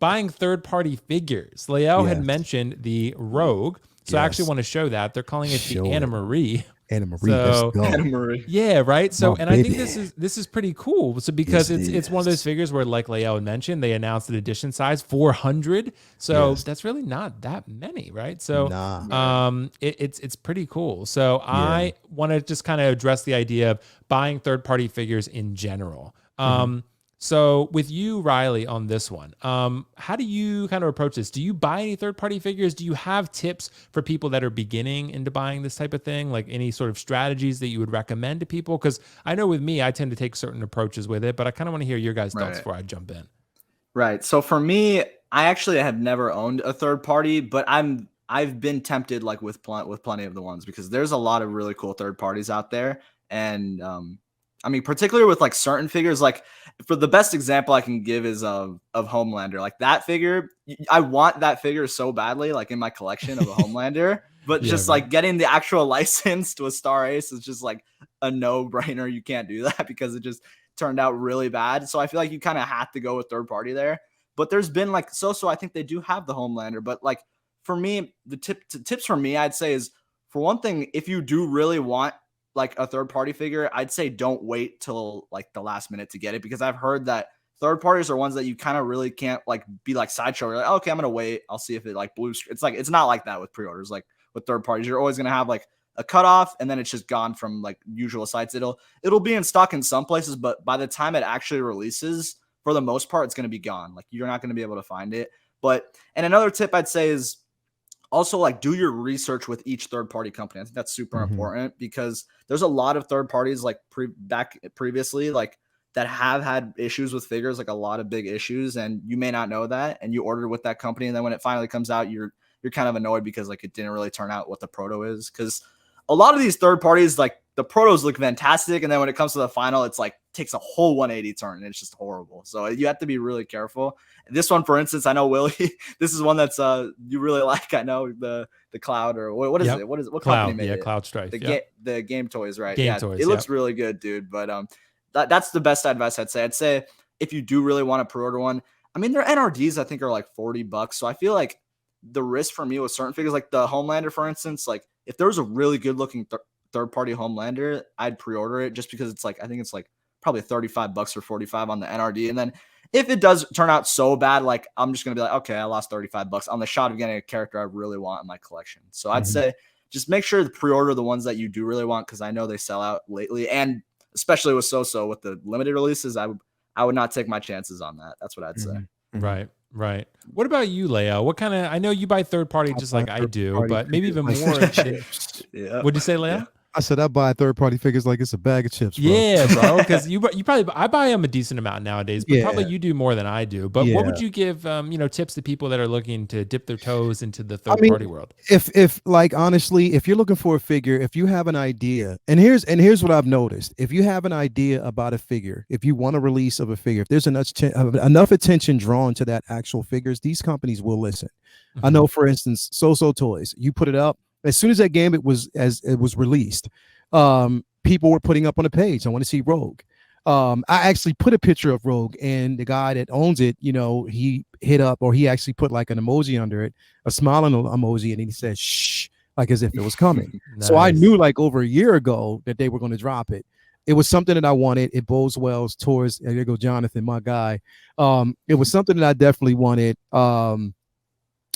buying third-party figures. Leo had mentioned the Rogue, so I actually want to show that. They're calling it the Anna Marie. Anna Marie, so, let's go. Anna Marie. Yeah, right. So, My and I think baby. this is pretty cool. So because it's one of those figures where, like Leo had mentioned, they announced an edition size 400. So that's really not that many, right? So, it's pretty cool. So I want to just kind of address the idea of buying third-party figures in general. So with you, Riley, on this one, how do you kind of approach this? Do you buy any third-party figures? Do you have tips for people that are beginning into buying this type of thing? Like any sort of strategies that you would recommend to people? Because I know with me, I tend to take certain approaches with it, but I kind of want to hear your guys' thoughts before I jump in. Right. So for me, I actually have never owned a third party, but I've been tempted like with plenty of the ones because there's a lot of really cool third parties out there. And I mean, particularly with like certain figures, like for the best example I can give is of Homelander. Like that figure, I want that figure so badly, like in my collection of a Homelander, but just like getting the actual license to a Star Ace is just like a no-brainer. You can't do that because it just turned out really bad. So I feel like you kind of have to go with third party there. But there's been like so I think they do have the Homelander, but like for me, the tips for me, I'd say is for one thing, if you do really want like a third party figure, I'd say don't wait till like the last minute to get it, because I've heard that third parties are ones that you kind of really can't like be like sideshow. You're like, okay, I'm gonna wait. I'll see if it like blue. It's like it's not like that with pre-orders. Like with third parties, you're always gonna have like a cutoff, and then it's just gone from like usual sites. It'll be in stock in some places, but by the time it actually releases, for the most part, it's gonna be gone. Like you're not gonna be able to find it. But and another tip I'd say is also like do your research with each third party company. I think that's super important because there's a lot of third parties like previously like that have had issues with figures, like a lot of big issues, and you may not know that, and you ordered with that company, and then when it finally comes out, you're kind of annoyed because like it didn't really turn out what the proto is, because a lot of these third parties, like the protos look fantastic, and then when it comes to the final, it's like takes a whole 180 turn and it's just horrible. So you have to be really careful. This one, for instance, I know Willie, this is one that's you really like. I know the Cloud, or what is it? What Cloud, company made it? Cloud Strife. The Game Toys, right? Game Toys, it looks really good, dude. But that's the best advice I'd say. I'd say if you do really want to pre-order one, I mean their NRDs I think are like $40. So I feel like the risk for me with certain figures, like the Homelander, for instance, like if there was a really good looking third-party Homelander, I'd pre-order it just because it's like, I think it's like probably $35 or 45 on the NRD. And then if it does turn out so bad, like I'm just going to be like, okay, I lost $35 on the shot of getting a character I really want in my collection. So I'd say just make sure to pre-order the ones that you do really want, because I know they sell out lately. And especially with with the limited releases, I would not take my chances on that. That's what I'd say. Right. What about you, Leo? What kind of, I know you buy third party just like I do, but maybe even more. What'd you say, Leo? Yeah. I said I buy third-party figures like it's a bag of chips, bro. Yeah, bro, because you probably, I buy them a decent amount nowadays, but probably you do more than I do. But what would you give, tips to people that are looking to dip their toes into the third-party world? If like, honestly, if you're looking for a figure, if you have an idea, and here's what I've noticed. If you have an idea about a figure, if you want a release of a figure, if there's enough attention drawn to that actual figures, these companies will listen. I know, for instance, So Toys, you put it up. As soon as that game was released, people were putting up on the page, I want to see Rogue. I actually put a picture of Rogue, and the guy that owns it, he hit up, or he actually put like an emoji under it, a smiling emoji, and he said shh, like as if it was coming. Nice. So I knew like over a year ago that they were going to drop it. It was something that I wanted. It bodes well towards, there you go, Jonathan, my guy. It was something that I definitely wanted.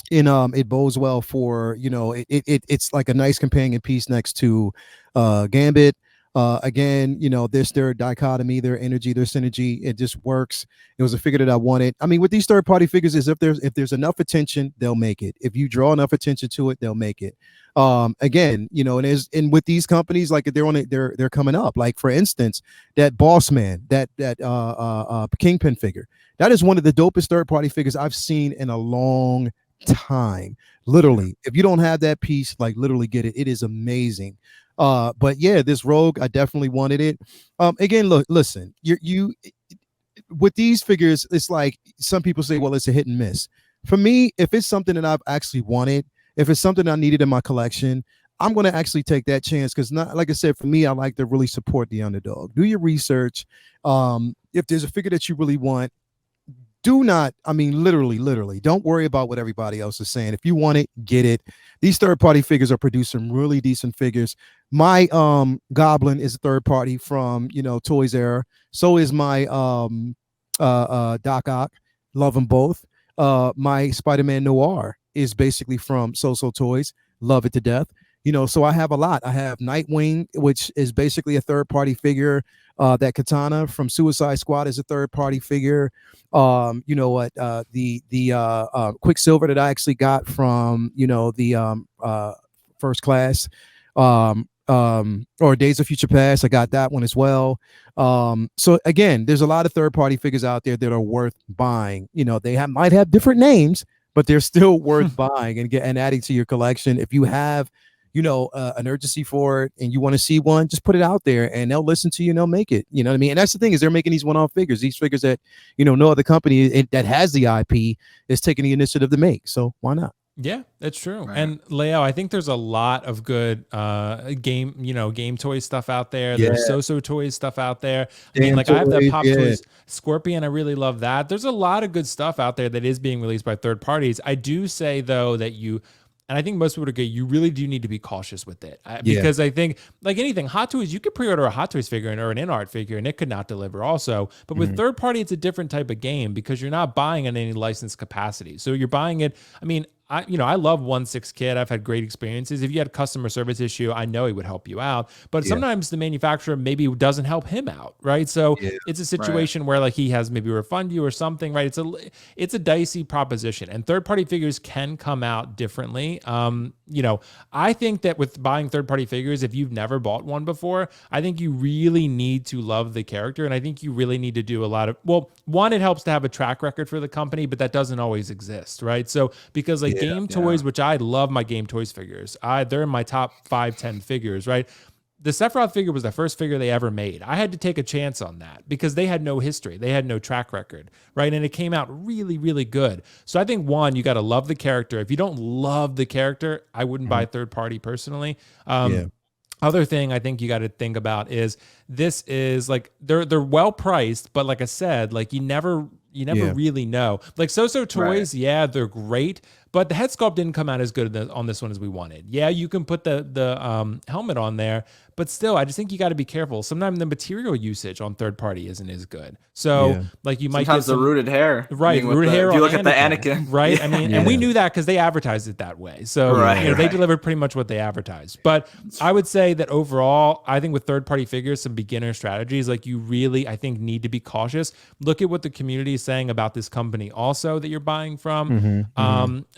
It bodes well for, it's like a nice companion piece next to Gambit. Again, there's their dichotomy, their energy, their synergy. It just works. It was a figure that I wanted. I mean, with these third-party figures, is if there's enough attention, they'll make it. If you draw enough attention to it, they'll make it. Again, and with these companies, like they're coming up. Like for instance, that Boss Man, that Kingpin figure, that is one of the dopest third-party figures I've seen in a long time. Literally, if you don't have that piece, like literally get it. It is amazing. But yeah, this Rogue, I definitely wanted it. Again, listen, you with these figures, it's like some people say, well, it's a hit and miss. For me, if it's something that I've actually wanted, if it's something I needed in my collection, I'm going to actually take that chance, because not, like I said, for me, I like to really support the underdog. Do your research. If there's a figure that you really want, do not, I mean, literally, don't worry about what everybody else is saying. If you want it, get it. These third-party figures are producing really decent figures. My Goblin is a third party from, you know, Toys R Us. So is my Doc Ock. Love them both. My Spider-Man Noir is basically from So Toys. Love it to death. You know, so I have a lot. I have Nightwing, which is basically a third-party figure. That Katana from Suicide Squad is a third-party figure. You know what? The Quicksilver that I actually got from, you know, the First Class, or Days of Future Past. I got that one as well. So again, there's a lot of third-party figures out there that are worth buying. You know, they might have different names, but they're still worth buying and adding to your collection. If you have, you know, an urgency for it and you want to see one, just put it out there and they'll listen to you and they'll make it. You know what I mean? And that's the thing, is they're making these one-off figures, these figures that, you know, no other company that has the IP is taking the initiative to make. So why not? Yeah, that's true. Right. And Leo, I think there's a lot of good game toy stuff out there. Yeah. There's So Toys stuff out there. I mean, like I have the Pop Toys Scorpion. I really love that. There's a lot of good stuff out there that is being released by third parties. I do say though that and I think most people would agree, you really do need to be cautious with it. Because I think, like anything, Hot Toys, you could pre-order a Hot Toys figure or an in-art figure, and it could not deliver also. But with third party, it's a different type of game because you're not buying in any licensed capacity. So you're buying it, I mean, I love 1/6 Kid. I've had great experiences. If you had a customer service issue, I know he would help you out. But sometimes the manufacturer maybe doesn't help him out, right? So it's a situation where like he has maybe refund you or something, right? It's a dicey proposition, and third party figures can come out differently. You know, I think that with buying third party figures, if you've never bought one before, I think you really need to love the character, and I think you really need to do a lot of one, it helps to have a track record for the company, but that doesn't always exist, right? So because like Game Toys, which I love my Game Toys figures. They're in my top 5-10 figures, right? The Sephiroth figure was the first figure they ever made. I had to take a chance on that because they had no history. They had no track record, right? And it came out really, really good. So I think one, you got to love the character. If you don't love the character, I wouldn't buy third party personally. Other thing I think you got to think about is this is like they're well priced, but like I said, like you never really know. Like So Toys, they're great, but the head sculpt didn't come out as good on this one as we wanted. Yeah, you can put the helmet on there, but still, I just think you got to be careful. Sometimes the material usage on third party isn't as good. So like you might sometimes get the rooted hair, right? Rooted hair. If you look at the Anakin, right? I mean, and we knew that because they advertised it that way. So they delivered pretty much what they advertised. But I would say that overall, I think with third party figures, some beginner strategies, like you really, I think, need to be cautious. Look at what the community is saying about this company also that you're buying from.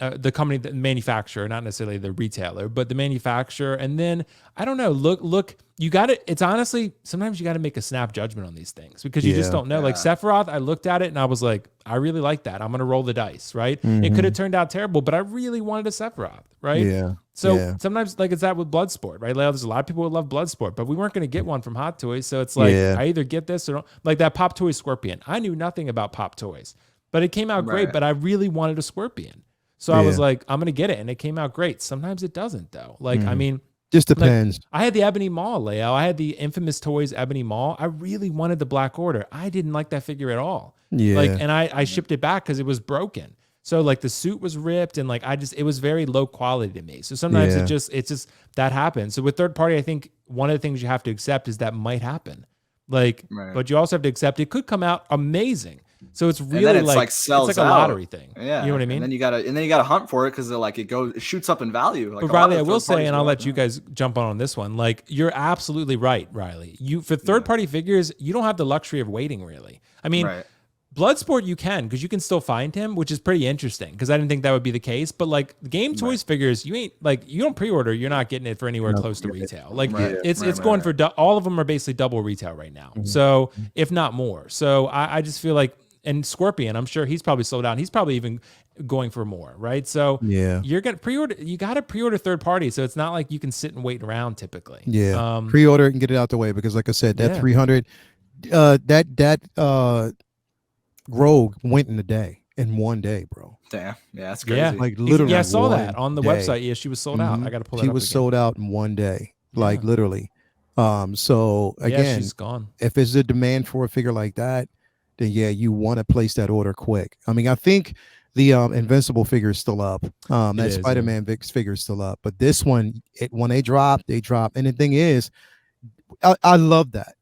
The company, the manufacturer, not necessarily the retailer, but the manufacturer. And then I don't know, look, you got to, it's honestly, sometimes you got to make a snap judgment on these things because you just don't know. Like Sephiroth, I looked at it and I was like, I really like that. I'm going to roll the dice, right? It could have turned out terrible, but I really wanted a Sephiroth, right? Yeah. So sometimes like it's that with Bloodsport, right? Like, there's a lot of people who love Bloodsport, but we weren't going to get one from Hot Toys. So it's like, I either get this or don't. Like that Pop Toy Scorpion. I knew nothing about Pop Toys, but it came out great, but I really wanted a Scorpion. So I was like, I'm going to get it. And it came out great. Sometimes it doesn't though. Like, I mean, just depends. Like, I had the Ebony Maw layout. I had the Infamous Toys Ebony Maw. I really wanted the Black Order. I didn't like that figure at all. Yeah. Like, and I shipped it back because it was broken. So like the suit was ripped and like it was very low quality to me. So sometimes it's just that happens. So with third party, I think one of the things you have to accept is that might happen. Like, but you also have to accept it could come out amazing. So it's really like sells it's like a lottery thing. Yeah, you know what I mean. And then you gotta hunt for it because it shoots up in value. Like but Riley, I will say, and I'll let you guys jump on this one. Like you're absolutely right, Riley. For third party figures, you don't have the luxury of waiting. Really, I mean, Bloodsport you can because you can still find him, which is pretty interesting because I didn't think that would be the case. But like Game Toys figures, you don't pre-order, you're not getting it for anywhere close to retail. Like it's going for all of them are basically double retail right now. So if not more. So I just feel like. And Scorpion, I'm sure he's probably sold out. He's probably even going for more, right? So you're gonna pre-order. You got to pre-order third party, so it's not like you can sit and wait around typically. Yeah, pre-order and get it out the way because, like I said, that 300, that Rogue went in one day, bro. Damn, yeah, that's crazy. Yeah, like literally. Yeah, I saw that on the website. Yeah, she was sold out. I got to pull that up. She was sold out in one day, like literally. So again, she's gone. If there's a demand for a figure like that. then yeah, you want to place that order quick. I mean, I think the Invincible figure is still up. That Spider-Man figure is still up, but this one, when they drop, they drop. And the thing is, I love that.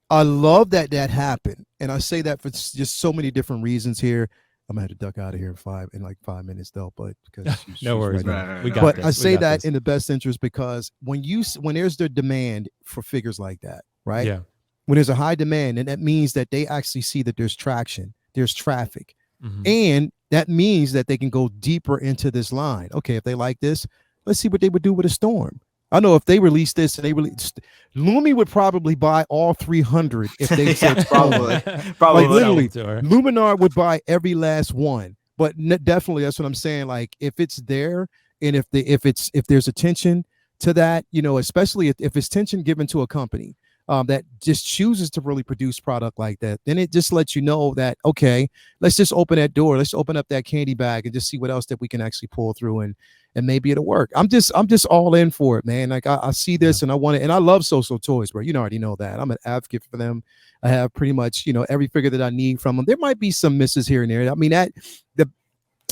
I love that happened, and I say that for just so many different reasons here. I'm gonna have to duck out of here in like 5 minutes though, but because no worries, right we got but this. I say that in the best interest because when there's the demand for figures like that, right? Yeah. When there's a high demand, and that means that they actually see that there's traction, there's traffic, Mm-hmm. and that means that they can go deeper into this line. Okay, if they like this, let's see what they would do with a Storm. I know if they release this and they release, Lumi would probably buy all 300 if they said probably. Like literally, Luminar would buy every last one. But definitely, that's what I'm saying. Like if it's there, and if there's attention to that, you know, especially if it's tension given to a company that just chooses to really produce product like that, then it just lets you know that, okay, let's just open that door, let's open up that candy bag and just see what else that we can actually pull through, and maybe it'll work. I'm just all in for it, man. Like I see this and I want it, and I love So Toys, bro. You already know that. I'm an advocate for them. I have pretty much, you know, every figure that I need from them. There might be some misses here and there. I mean, the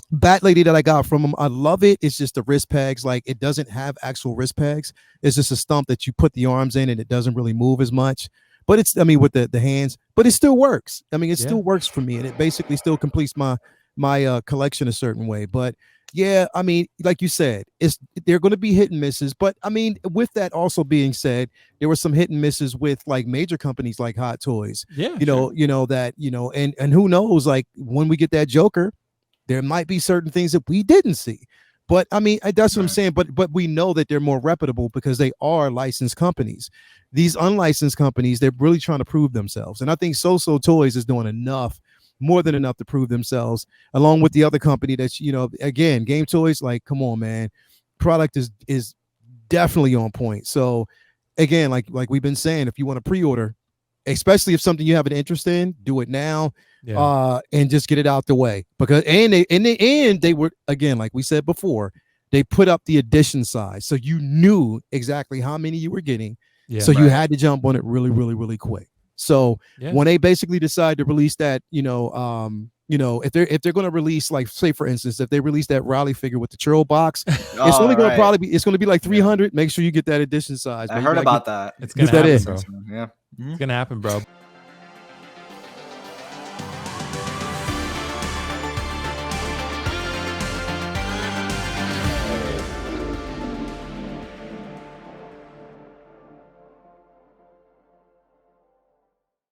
Bat Lady that I got from them, I love it. It's just the wrist pegs. Like it doesn't have actual wrist pegs. It's just a stump that you put the arms in, and it doesn't really move as much. But it's, I mean, with the hands, but it still works. I mean, it still works for me, and it basically still completes my collection a certain way. But yeah, I mean, like you said, they're going to be hit and misses. But I mean, with that also being said, there were some hit and misses with like major companies like Hot Toys. Yeah, you know that, you know, and who knows, like when we get that Joker, there might be certain things that we didn't see. But I mean, that's what I'm saying. But we know that they're more reputable because they are licensed companies. These unlicensed companies, they're really trying to prove themselves. And I think So Toys is doing enough, more than enough, to prove themselves, along with the other company that's, you know, again, Game Toys. Like, come on, man, product is definitely on point. So again, like we've been saying, if you want to pre-order, especially if something you have an interest in, do it now. And just get it out the way, because in the end they were, again, like we said before, they put up the edition size, so you knew exactly how many you were getting. So you had to jump on it really, really, really quick. So when they basically decide to release that, you know, if they're going to release, like, say for instance, if they release that Raleigh figure with the churro box, it's only going to it's going to be like 300. Make sure you get that edition size. I heard about that. It's going to happen, bro. Yeah, it's going to happen, bro.